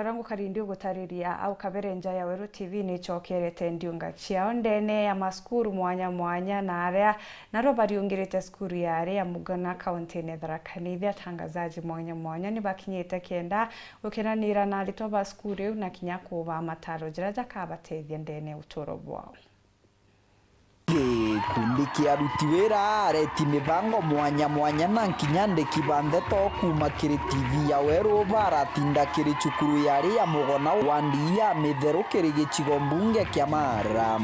rangu karindio gutariria au Ndiûnga Ya Weru Tv ni chokerete Ndiûnga ciao ndene ya maskuru mwanya na aria naro bariungirite skuru ya aria MUGONA kaunti ne Tharaka-Nithi. Atangazaji mwanya ni bakinyite kenda gukenanira na aritwa ba skuru na kinya kuba MATARO jiraja kabateithia ndene uturo bwao. Kundi kia aruti wira areti mibango mwanya na nkinyande kibande to kuma kiri TV ya Weru baratinda kiri cukuru yari ya MUGONA wandi ya mitheru kiri gicigo mbunge kia Mara.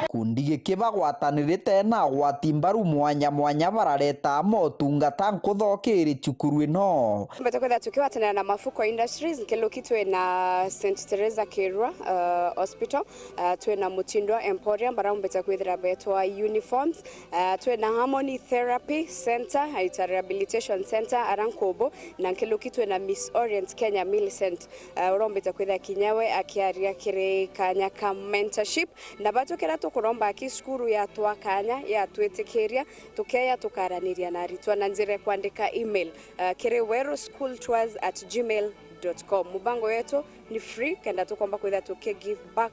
Kundi giki bagwatanirite na gwatimbaru mwanya barareta motungata nkuthokiri cukuru ino. Mbetakwenda tukiwatanira na Mafuko Industries nkilukitwe na St Teresa Kirwa Hospital, tuwe na Mutindwa Emporium barambeta kwithira betwa uniforms, tuwe na Harmony Therapy Center, ita rehabilitation center arankobo, na nkilukitwe na Miss Orient Kenya Millicent urambeta kwithira kinyawe akiaria kire kanya ka mentorship na batokera tukuromba kiskuru ya twakanya ya twetikiria tukeya tukaraniria na ARITWA na njire kuandika email kire weruSchoolTours@gmail.com. Mubango wetu ni free kenda tukomba kwitha tuke give back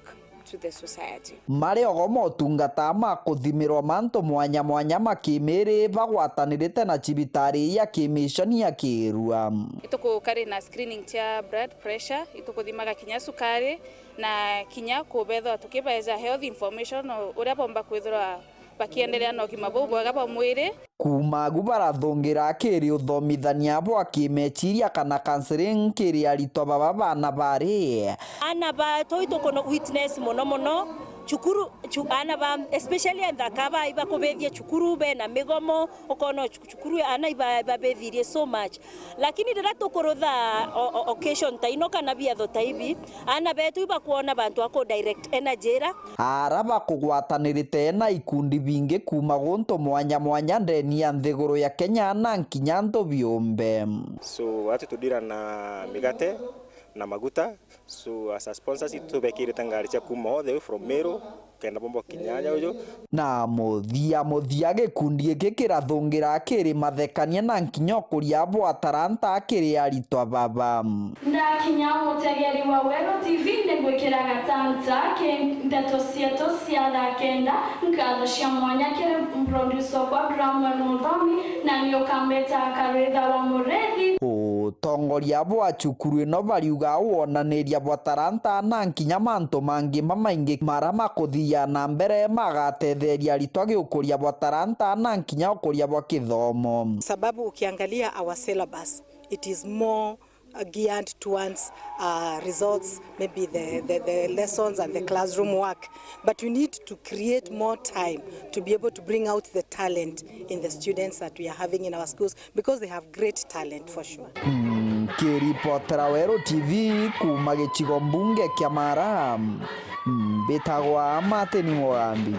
to the society. Mariogo motungata makuthimirwa manto mwanya makimiri bagwatanirite na cibitari ya kimishoni ya Kirua. Ituko kari na screening tia blood pressure, ituko thimaga kinya sukari na kinya kubethwa tukibaiza health information uria bomba kwithira bakiendelea na ũgima bwa bwega bwa mwĩrĩ. Kumagu barathungira kiri uthomithania bwa kimechiria kana counseling kiri aritwa baba bana bari ana ba toito kono witness mono chukuru ana ba especially ndakaba iba kubethia chukuru be na migomo ukono chukuru ana iba bethirie so much, lakini ndira tukurutha occasion taino kana bia thota ibi ana betu iba kuona bantu ako direct energy araba kugwatanirite na ikundi bingi kuma gonto mwanya ndeni ya nthiguru ya Kenya na nkinyanto biombe. So watu tudira na migate na maguta, so as a sponsors itubekire tangaricha kuma all the way from Meru kenda bombo kinyanya ujo na muthia gikundi giki kirathungira kiri mathekania na nkinyo kuria bwa taranta kiri aritwa baba nda kinya mutegeri wa Weru TV negwikira gatanta ke ndeto cietu cia thakenda nkatho cia mwanya kiri producer kwa drama nuthomi na niukambeta karitha wa murethi tongoria bwa cukuru ino bariuga wonaniria bwa taranta na nkinya manto mangi mamaingi marama kuthia na mbere magatetheria aritwa giukuria bwa taranta na nkinya ukuria bwa kithomo, sababu ukiangalia our syllabus it is more geared towards results, maybe the lessons and the classroom work, but we need to create more time to be able to bring out the talent in the students that we are having in our schools, because they have great talent for sure. Kiripotera Weru TV kuma gicigo mbunge kia Mara, betagwa Mateni Mogambi.